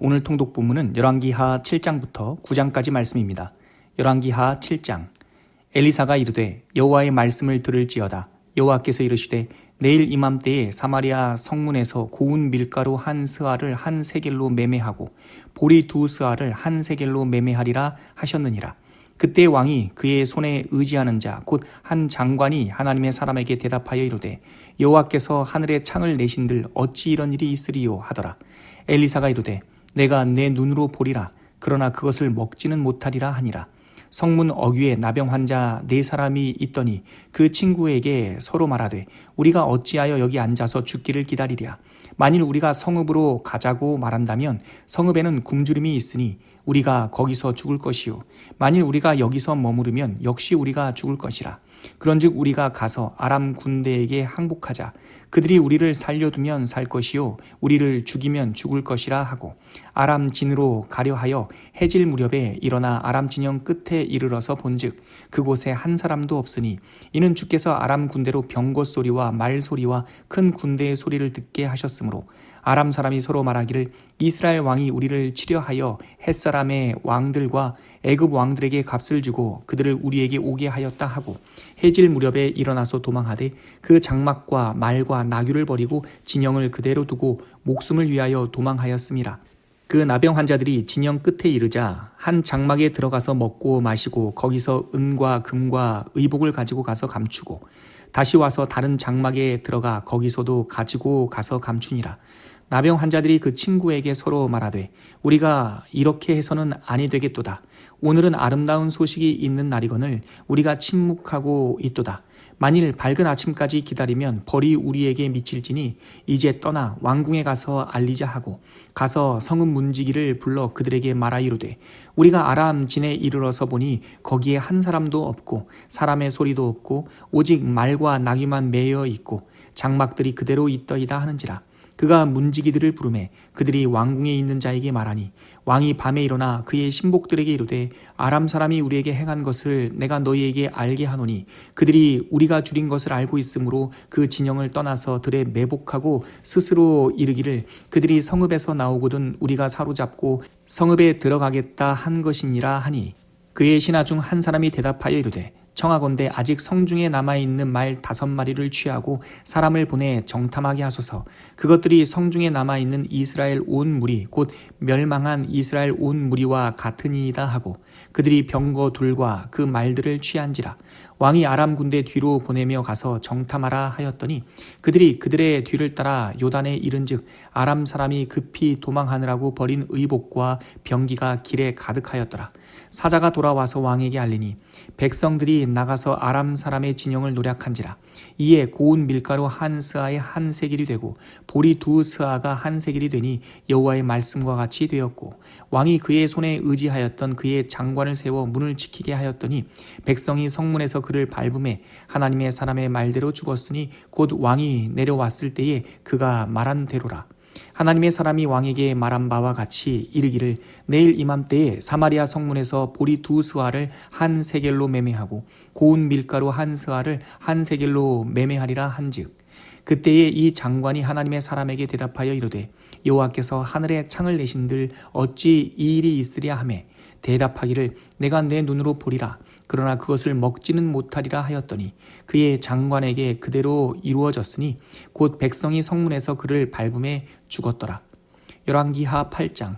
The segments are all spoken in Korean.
오늘 통독 본문은 열왕기하 7장부터 9장까지 말씀입니다. 열왕기하 7장. 엘리사가 이르되 여호와의 말씀을 들을지어다. 여호와께서 이르시되 내일 이맘때에 사마리아 성문에서 고운 밀가루 한 스아를 한 세겔로 매매하고 보리 두 스아를 한 세겔로 매매하리라 하셨느니라. 그때 왕이 그의 손에 의지하는 자 곧 한 장관이 하나님의 사람에게 대답하여 이르되 여호와께서 하늘에 창을 내신들 어찌 이런 일이 있으리요 하더라. 엘리사가 이르되 내가 내 눈으로 보리라. 그러나 그것을 먹지는 못하리라 하니라. 성문 어귀에 나병 환자 4사람이 있더니 그 친구에게 서로 말하되 우리가 어찌하여 여기 앉아서 죽기를 기다리랴. 만일 우리가 성읍으로 가자고 말한다면 성읍에는 굶주림이 있으니 우리가 거기서 죽을 것이요 만일 우리가 여기서 머무르면 역시 우리가 죽을 것이라. 그런즉 우리가 가서 아람 군대에게 항복하자. 그들이 우리를 살려두면 살 것이요 우리를 죽이면 죽을 것이라 하고 아람 진으로 가려 하여 해질 무렵에 일어나 아람 진영 끝에 이르러서 본즉 그곳에 한 사람도 없으니 이는 주께서 아람 군대로 병거 소리와 말 소리와 큰 군대의 소리를 듣게 하셨으므로 아람 사람이 서로 말하기를 이스라엘 왕이 우리를 치려하여 햇사람의 왕들과 애굽 왕들에게 값을 주고 그들을 우리에게 오게 하였다 하고 해질 무렵에 일어나서 도망하되 그 장막과 말과 나귀를 버리고 진영을 그대로 두고 목숨을 위하여 도망하였음이라. 그 나병 환자들이 진영 끝에 이르자 한 장막에 들어가서 먹고 마시고 거기서 은과 금과 의복을 가지고 가서 감추고 다시 와서 다른 장막에 들어가 거기서도 가지고 가서 감추니라. 나병 환자들이 그 친구에게 서로 말하되 우리가 이렇게 해서는 아니 되겠도다. 오늘은 아름다운 소식이 있는 날이거늘 우리가 침묵하고 있도다. 만일 밝은 아침까지 기다리면 벌이 우리에게 미칠지니 이제 떠나 왕궁에 가서 알리자 하고 가서 성읍 문지기를 불러 그들에게 말하 이르되 우리가 아람 진에 이르러서 보니 거기에 한 사람도 없고 사람의 소리도 없고 오직 말과 나귀만 매여 있고 장막들이 그대로 있더이다 하는지라. 그가 문지기들을 부르매 그들이 왕궁에 있는 자에게 말하니 왕이 밤에 일어나 그의 신복들에게 이르되 아람 사람이 우리에게 행한 것을 내가 너희에게 알게 하노니 그들이 우리가 줄인 것을 알고 있으므로 그 진영을 떠나서 들에 매복하고 스스로 이르기를 그들이 성읍에서 나오거든 우리가 사로잡고 성읍에 들어가겠다 한 것이니라 하니 그의 신하 중 한 사람이 대답하여 이르되 청하건대 아직 성중에 남아있는 말 5마리를 취하고 사람을 보내 정탐하게 하소서. 그것들이 성중에 남아있는 이스라엘 온 무리 곧 멸망한 이스라엘 온 무리와 같으니이다 하고 그들이 병거 둘과 그 말들을 취한지라. 왕이 아람 군대 뒤로 보내며 가서 정탐하라 하였더니 그들이 그들의 뒤를 따라 요단에 이른즉 아람 사람이 급히 도망하느라고 버린 의복과 병기가 길에 가득하였더라. 사자가 돌아와서 왕에게 알리니 백성들이 나가서 아람 사람의 진영을 노략한지라. 이에 고운 밀가루 한 스아에 한 세겔이 되고 보리 두 스아가 한 세겔이 되니 여호와의 말씀과 같이 되었고 왕이 그의 손에 의지하였던 그의 장관을 세워 문을 지키게 하였더니 백성이 성문에서 그를 밟음에 하나님의 사람의 말대로 죽었으니 곧 왕이 내려왔을 때에 그가 말한 대로라. 하나님의 사람이 왕에게 말한 바와 같이 이르기를 내일 이맘때에 사마리아 성문에서 보리 두 스아를 한 세겔로 매매하고 고운 밀가루 한 스아를 한 세겔로 매매하리라 한즉 그때에 이 장관이 하나님의 사람에게 대답하여 이르되 여호와께서 하늘에 창을 내신들 어찌 이 일이 있으랴 하매 대답하기를 내가 내 눈으로 보리라. 그러나 그것을 먹지는 못하리라 하였더니 그의 장관에게 그대로 이루어졌으니 곧 백성이 성문에서 그를 밟음에 죽었더라. 열왕기하 8장.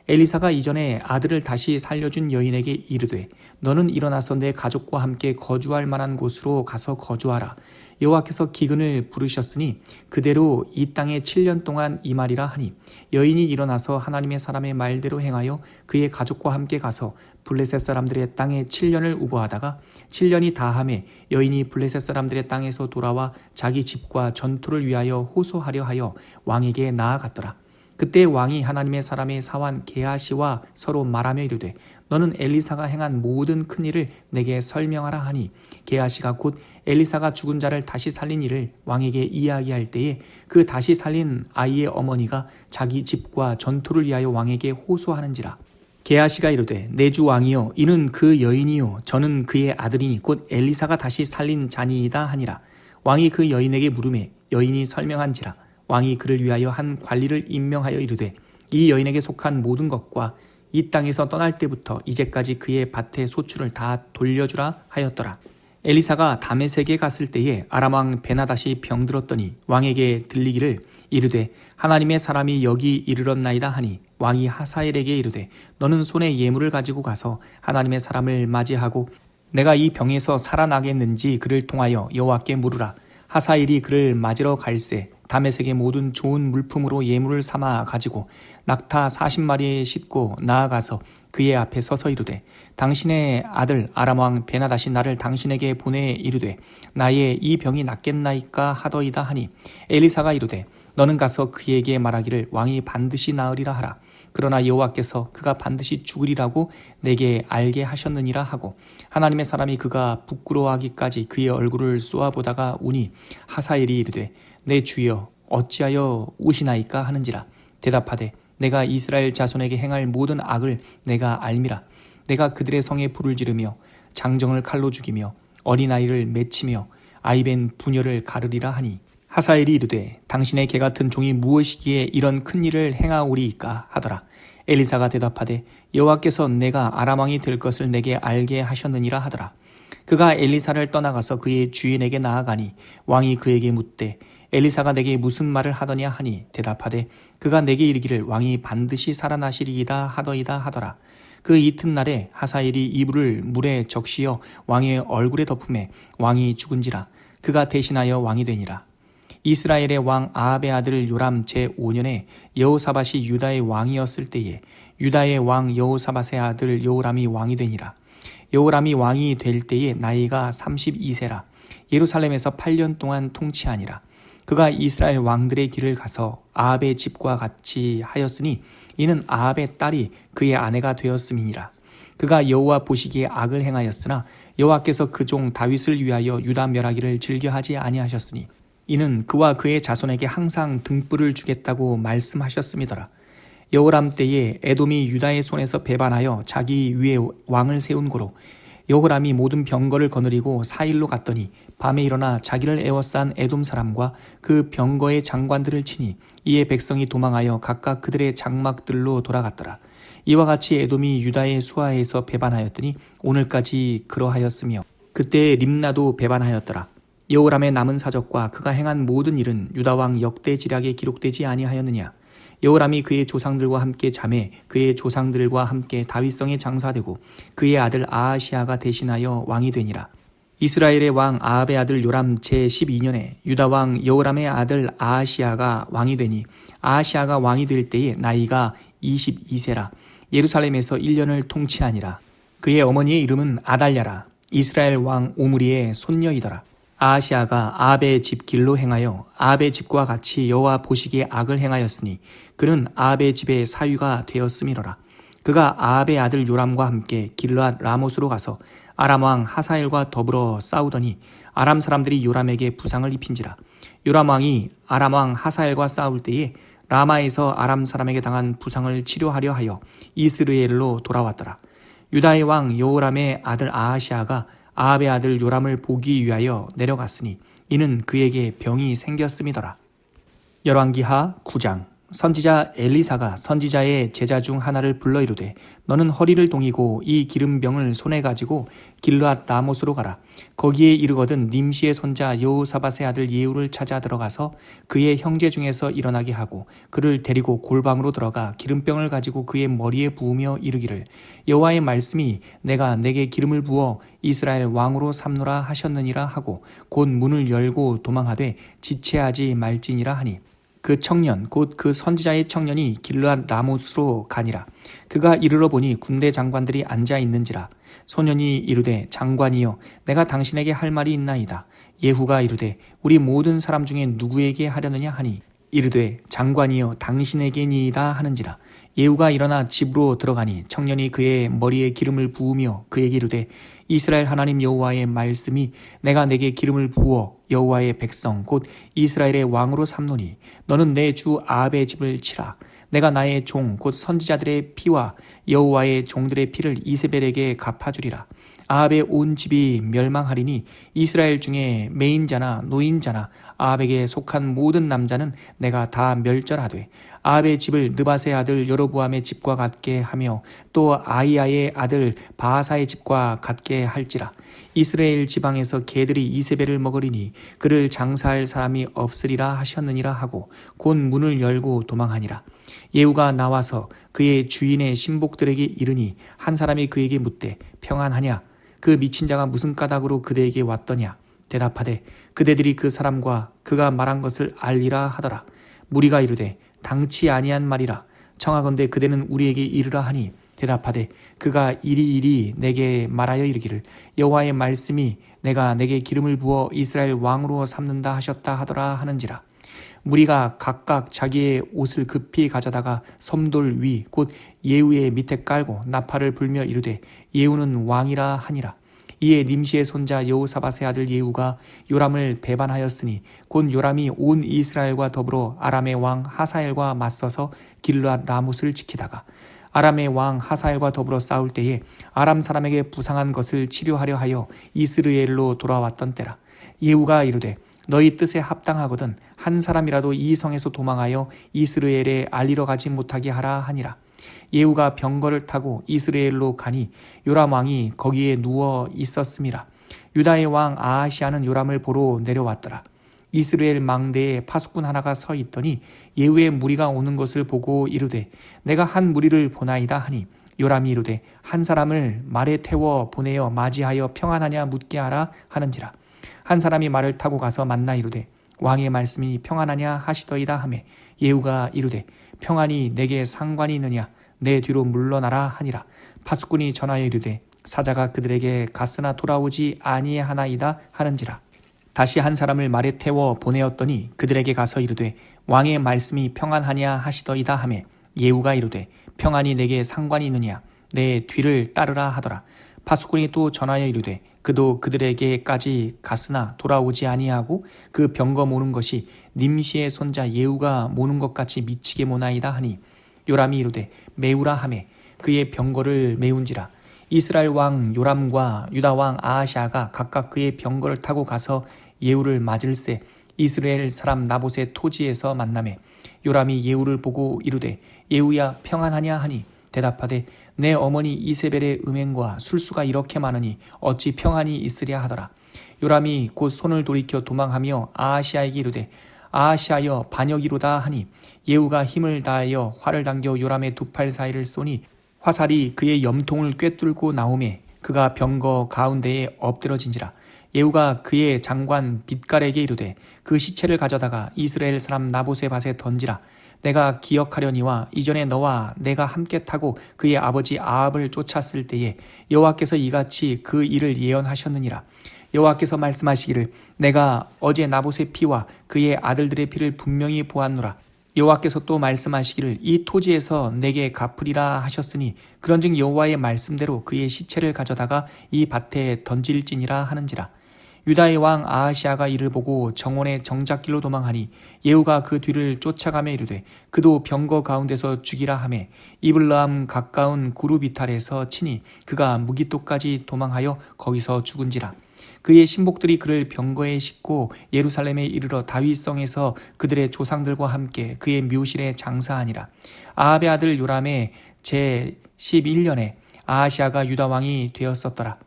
엘리사가 이전에 아들을 다시 살려준 여인에게 이르되 너는 일어나서 내 가족과 함께 거주할 만한 곳으로 가서 거주하라. 여호와께서 기근을 부르셨으니 그대로 이 땅에 7년 동안 임하리라 하니 여인이 일어나서 하나님의 사람의 말대로 행하여 그의 가족과 함께 가서 블레셋 사람들의 땅에 7년을 우거하다가 7년이 다함에 여인이 블레셋 사람들의 땅에서 돌아와 자기 집과 전투를 위하여 호소하려 하여 왕에게 나아갔더라. 그때 왕이 하나님의 사람의 사환 게하시와 서로 말하며 이르되 너는 엘리사가 행한 모든 큰 일을 내게 설명하라 하니 게하시가 곧 엘리사가 죽은 자를 다시 살린 일을 왕에게 이야기할 때에 그 다시 살린 아이의 어머니가 자기 집과 전투를 위하여 왕에게 호소하는지라. 게하시가 이르되 내 주 왕이여 이는 그 여인이요 저는 그의 아들이니 곧 엘리사가 다시 살린 자니이다 하니라. 왕이 그 여인에게 물으매 여인이 설명한지라. 왕이 그를 위하여 한 관리를 임명하여 이르되 이 여인에게 속한 모든 것과 이 땅에서 떠날 때부터 이제까지 그의 밭의 소출을 다 돌려주라 하였더라. 엘리사가 다메섹에 갔을 때에 아람 왕 베나닷이 병들었더니 왕에게 들리기를 이르되 하나님의 사람이 여기 이르렀나이다 하니 왕이 하사엘에게 이르되 너는 손에 예물을 가지고 가서 하나님의 사람을 맞이하고 내가 이 병에서 살아나겠는지 그를 통하여 여호와께 물으라. 하사엘이 그를 맞으러 갈새 다메섹의 모든 좋은 물품으로 예물을 삼아 가지고 낙타 40마리에 싣고 나아가서 그의 앞에 서서 이르되 당신의 아들 아람 왕 베나닷이 나를 당신에게 보내 이르되 나의 이 병이 낫겠나이까 하더이다 하니 엘리사가 이르되 너는 가서 그에게 말하기를 왕이 반드시 나으리라 하라. 그러나 여호와께서 그가 반드시 죽으리라고 내게 알게 하셨느니라 하고 하나님의 사람이 그가 부끄러워하기까지 그의 얼굴을 쏘아보다가 우니 하사엘이 이르되 내 주여 어찌하여 우시나이까 하는지라. 대답하되 내가 이스라엘 자손에게 행할 모든 악을 내가 알미라. 내가 그들의 성에 불을 지르며 장정을 칼로 죽이며 어린아이를 맺히며 아이벤 부녀를 가르리라 하니 하사엘이 이르되 당신의 개같은 종이 무엇이기에 이런 큰 일을 행하오리이까 하더라. 엘리사가 대답하되 여호와께서 내가 아람 왕이 될 것을 내게 알게 하셨느니라 하더라. 그가 엘리사를 떠나가서 그의 주인에게 나아가니 왕이 그에게 묻되 엘리사가 내게 무슨 말을 하더냐 하니 대답하되 그가 내게 이르기를 왕이 반드시 살아나시리이다 하더이다 하더라. 그 이튿날에 하사엘이 이불을 물에 적시어 왕의 얼굴에 덮음에 왕이 죽은지라. 그가 대신하여 왕이 되니라. 이스라엘의 왕 아합의 아들 요람 제5년에 여호사밧이 유다의 왕이었을 때에 유다의 왕 여호사밧의 아들 여호람이 왕이 되니라. 여호람이 왕이 될 때에 나이가 32세라. 예루살렘에서 8년 동안 통치하니라. 그가 이스라엘 왕들의 길을 가서 아합의 집과 같이 하였으니 이는 아합의 딸이 그의 아내가 되었음이니라. 그가 여호와 보시기에 악을 행하였으나 여호와께서 그 종 다윗을 위하여 유다 멸하기를 즐겨하지 아니하셨으니 이는 그와 그의 자손에게 항상 등불을 주겠다고 말씀하셨음이더라. 여호람 때에 에돔이 유다의 손에서 배반하여 자기 위에 왕을 세운 고로 여호람이 모든 병거를 거느리고 사일로 갔더니 밤에 일어나 자기를 에워싼 에돔 사람과 그 병거의 장관들을 치니 이에 백성이 도망하여 각각 그들의 장막들로 돌아갔더라. 이와 같이 에돔이 유다의 수하에서 배반하였더니 오늘까지 그러하였으며 그때 림나도 배반하였더라. 여호람의 남은 사적과 그가 행한 모든 일은 유다왕 역대지략에 기록되지 아니하였느냐. 여호람이 그의 조상들과 함께 자매 그의 조상들과 함께 다윗성에 장사되고 그의 아들 아하시아가 대신하여 왕이 되니라. 이스라엘의 왕 아합의 아들 요람 제12년에 유다왕 여호람의 아들 아하시아가 왕이 되니 아하시아가 왕이 될 때에 나이가 22세라. 예루살렘에서 1년을 통치하니라. 그의 어머니의 이름은 아달랴라. 이스라엘 왕 오므리의 손녀이더라. 아하시아가 아합의 집 길로 행하여 아합의 집과 같이 여호와 보시기에 악을 행하였으니 그는 아합의 집의 사위가 되었음이로라. 그가 아합의 아들 요람과 함께 길르앗 라못으로 가서 아람 왕 하사엘과 더불어 싸우더니 아람 사람들이 요람에게 부상을 입힌지라. 요람 왕이 아람 왕 하사엘과 싸울 때에 라마에서 아람 사람에게 당한 부상을 치료하려 하여 이스르엘로 돌아왔더라. 유다의 왕 여호람의 아들 아하시아가 아합의 아들 요람을 보기 위하여 내려갔으니 이는 그에게 병이 생겼음이더라. 열왕기하 9장. 선지자 엘리사가 선지자의 제자 중 하나를 불러 이르되 너는 허리를 동이고 이 기름병을 손에 가지고 길르앗 라못으로 가라. 거기에 이르거든 님시의 손자 여호사밧의 아들 예후를 찾아 들어가서 그의 형제 중에서 일어나게 하고 그를 데리고 골방으로 들어가 기름병을 가지고 그의 머리에 부으며 이르기를 여호와의 말씀이 내가 내게 기름을 부어 이스라엘 왕으로 삼노라 하셨느니라 하고 곧 문을 열고 도망하되 지체하지 말지니라 하니 그 청년 곧 그 선지자의 청년이 길르앗 라못으로 가니라. 그가 이르러 보니 군대 장관들이 앉아 있는지라. 소년이 이르되 장관이여 내가 당신에게 할 말이 있나이다. 예후가 이르되 우리 모든 사람 중에 누구에게 하려느냐 하니 이르되 장관이여 당신에게니이다 하는지라. 예후가 일어나 집으로 들어가니 청년이 그의 머리에 기름을 부으며 그에게 이르되 이스라엘 하나님 여호와의 말씀이 내가 내게 기름을 부어 여호와의 백성 곧 이스라엘의 왕으로 삼노니 너는 내 주 아합의 집을 치라. 내가 나의 종 곧 선지자들의 피와 여호와의 종들의 피를 이세벨에게 갚아주리라. 아합의 온 집이 멸망하리니 이스라엘 중에 매인자나 노인자나 아합에게 속한 모든 남자는 내가 다 멸절하되 아합의 집을 느밧의 아들 여로보암의 집과 같게 하며 또 아이야의 아들 바하사의 집과 같게 할지라. 이스라엘 지방에서 개들이 이세벨을 먹으리니 그를 장사할 사람이 없으리라 하셨느니라 하고 곧 문을 열고 도망하니라. 예후가 나와서 그의 주인의 신복들에게 이르니 한 사람이 그에게 묻되 평안하냐? 그 미친 자가 무슨 까닭으로 그대에게 왔더냐? 대답하되 그대들이 그 사람과 그가 말한 것을 알리라 하더라. 무리가 이르되 당치 아니한 말이라. 청하건대 그대는 우리에게 이르라 하니 대답하되 그가 이리이리 내게 말하여 이르기를 여호와의 말씀이 내가 내게 기름을 부어 이스라엘 왕으로 삼는다 하셨다 하더라 하는지라. 무리가 각각 자기의 옷을 급히 가져다가 섬돌 위 곧 예후의 밑에 깔고 나팔을 불며 이르되 예후는 왕이라 하니라. 이에 nim시의 손자 여호사밧의 아들 예후가 요람을 배반하였으니 곧 요람이 온 이스라엘과 더불어 아람의 왕 하사엘과 맞서서 길르앗 라못을 지키다가 아람의 왕 하사엘과 더불어 싸울 때에 아람 사람에게 부상한 것을 치료하려 하여 이스르엘로 돌아왔던 때라. 예후가 이르되 너희 뜻에 합당하거든 한 사람이라도 이 성에서 도망하여 이스라엘에 알리러 가지 못하게 하라 하니라. 예후가 병거를 타고 이스라엘로 가니 요람 왕이 거기에 누워 있었음이라. 유다의 왕 아하시아는 요람을 보러 내려왔더라. 이스라엘 망대에 파수꾼 하나가 서 있더니 예후의 무리가 오는 것을 보고 이르되 내가 한 무리를 보나이다 하니 요람이 이르되 한 사람을 말에 태워 보내어 맞이하여 평안하냐 묻게 하라 하는지라. 한 사람이 말을 타고 가서 만나 이르되 왕의 말씀이 평안하냐 하시더이다 하매 예후가 이르되 평안이 내게 상관이 있느냐 내 뒤로 물러나라 하니라. 파수꾼이 전하여 이르되 사자가 그들에게 갔으나 돌아오지 아니하나이다 하는지라. 다시 한 사람을 말에 태워 보내었더니 그들에게 가서 이르되 왕의 말씀이 평안하냐 하시더이다 하매 예후가 이르되 평안이 내게 상관이 있느냐 내 뒤를 따르라 하더라. 파수꾼이 또 전하여 이르되 그도 그들에게까지 갔으나 돌아오지 아니하고 그 병거 모는 것이 nim시의 손자 예후가 모는 것 같이 미치게 모나이다 하니 요람이 이르되 메우라 하매 그의 병거를 메운지라. 이스라엘 왕 요람과 유다 왕 아하시아가 각각 그의 병거를 타고 가서 예후를 맞을새 이스라엘 사람 나봇의 토지에서 만나매 요람이 예후를 보고 이르되 예후야 평안하냐 하니 대답하되 내 어머니 이세벨의 음행과 술수가 이렇게 많으니 어찌 평안이 있으랴 하더라. 요람이 곧 손을 돌이켜 도망하며 아하시아에게 이르되 아하시아여 반역이로다 하니 예후가 힘을 다하여 활을 당겨 요람의 두 팔 사이를 쏘니 화살이 그의 염통을 꿰뚫고 나오매 그가 병거 가운데에 엎드러진지라. 예후가 그의 장관 빛갈에게 이르되 그 시체를 가져다가 이스라엘 사람 나봇의 밭에 던지라. 내가 기억하려니와 이전에 너와 내가 함께 타고 그의 아버지 아합을 쫓았을 때에 여호와께서 이같이 그 일을 예언하셨느니라. 여호와께서 말씀하시기를 내가 어제 나봇의 피와 그의 아들들의 피를 분명히 보았노라. 여호와께서 또 말씀하시기를 이 토지에서 내게 갚으리라 하셨으니 그런즉 여호와의 말씀대로 그의 시체를 가져다가 이 밭에 던질지니라 하는지라. 유다의 왕 아하시아가 이를 보고 정원의 정작길로 도망하니 예후가 그 뒤를 쫓아가며 이르되 그도 병거 가운데서 죽이라 하매 이블라함 가까운 구르비탈에서 치니 그가 무기토까지 도망하여 거기서 죽은지라. 그의 신복들이 그를 병거에 싣고 예루살렘에 이르러 다윗성에서 그들의 조상들과 함께 그의 묘실에 장사하니라. 아합의 아들 요람의 제 11년에 아하시아가 유다 왕이 되었었더라.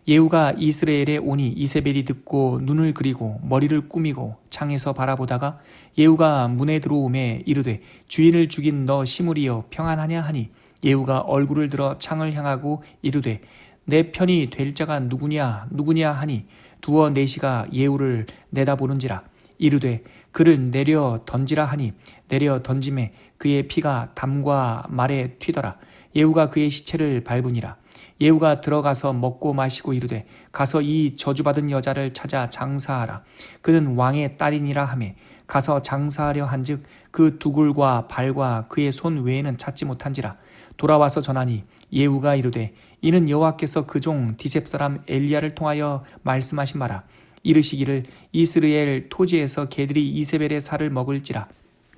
예후가 이스라엘에 오니 이세벨이 듣고 눈을 그리고 머리를 꾸미고 창에서 바라보다가 예후가 문에 들어오매 이르되 주인을 죽인 너 시므리여 평안하냐 하니 예후가 얼굴을 들어 창을 향하고 이르되 내 편이 될 자가 누구냐 하니 두어 내시가 예후를 내다보는지라. 이르되 그를 내려 던지라 하니 내려 던짐에 그의 피가 담과 말에 튀더라. 예후가 그의 시체를 밟으니라. 예후가 들어가서 먹고 마시고 이르되 가서 이 저주받은 여자를 찾아 장사하라. 그는 왕의 딸이니라 하매 가서 장사하려 한즉 그 두굴과 발과 그의 손 외에는 찾지 못한지라. 돌아와서 전하니 예후가 이르되 이는 여호와께서 그 종 디셉 사람 엘리야를 통하여 말씀하신 바라. 이르시기를 이스라엘 토지에서 개들이 이세벨의 살을 먹을지라.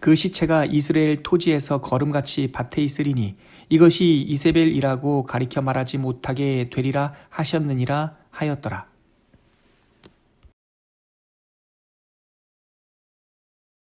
그 시체가 이스라엘 토지에서 거름같이 밭에 있으리니 이것이 이세벨이라고 가리켜 말하지 못하게 되리라 하셨느니라 하였더라.